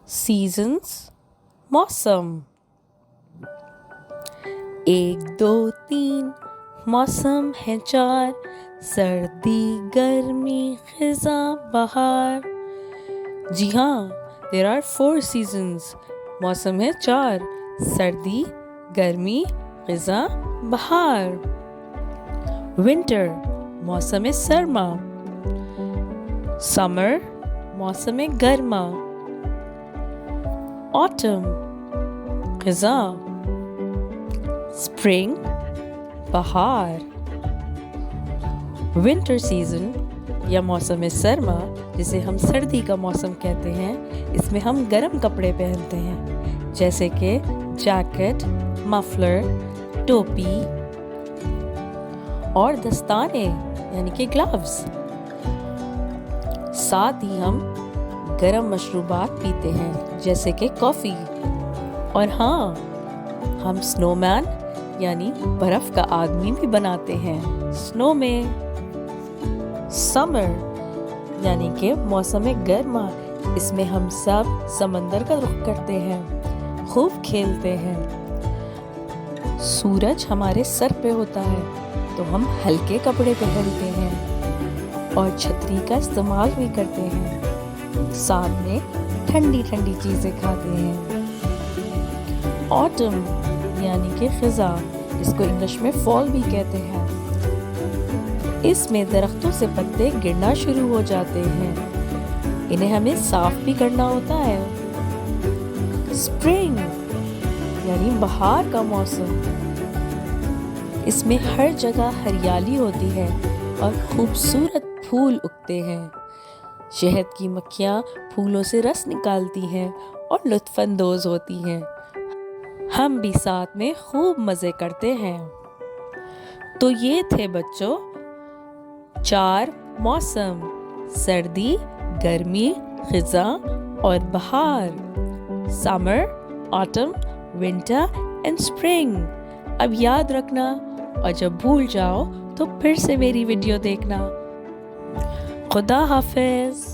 Seasons मौसम। 1 2 3 मौसम है 4, सर्दी गर्मी खिज़ां बहार। जी हाँ, देयर आर 4 सीजन्स। मौसम है 4, सर्दी गर्मी खिज़ां बहार। विंटर मौसम है सर्मा। समर मौसम है गर्मा। ऑटम खिज़ां। स्प्रिंग बहार। विंटर सीजन या मौसम सरमा, जिसे हम सर्दी का मौसम कहते हैं, इसमें हम गर्म कपड़े पहनते हैं, जैसे कि जैकेट, मफलर, टोपी और दस्ताने यानी कि ग्लव्स। साथ ही हम गर्म मशरूबात पीते हैं, जैसे कि कॉफ़ी। और हाँ, हम स्नोमैन यानी बर्फ का आदमी भी बनाते हैं, स्नो में। समर यानी कि मौसम गर्मा, इसमें हम सब समंदर का रुख करते हैं, खूब खेलते हैं। सूरज हमारे सर पे होता है तो हम हल्के कपड़े पहनते हैं और छतरी का इस्तेमाल भी करते हैं, साथ में ठंडी ठंडी चीज़ें खाते हैं। ऑटम यानी कि खिज़ां, इसको इंग्लिश में फॉल भी कहते हैं। इसमें दरख्तों से पत्ते गिरना शुरू हो जाते हैं, इन्हें हमें साफ भी करना होता है। स्प्रिंग यानी बहार का मौसम, इसमें हर जगह हरियाली होती है और खूबसूरत फूल उगते हैं। शहद की मक्खियाँ फूलों से रस निकालती हैं और लुत्फ़अंदोज़ होती हैं। हम भी साथ में खूब मज़े करते हैं। तो ये थे बच्चों 4 मौसम: सर्दी, गर्मी, खिज़ां और बहार। Summer, autumn, winter and spring. अब याद रखना, और जब भूल जाओ तो फिर से मेरी वीडियो देखना। खुदा हाफिज़।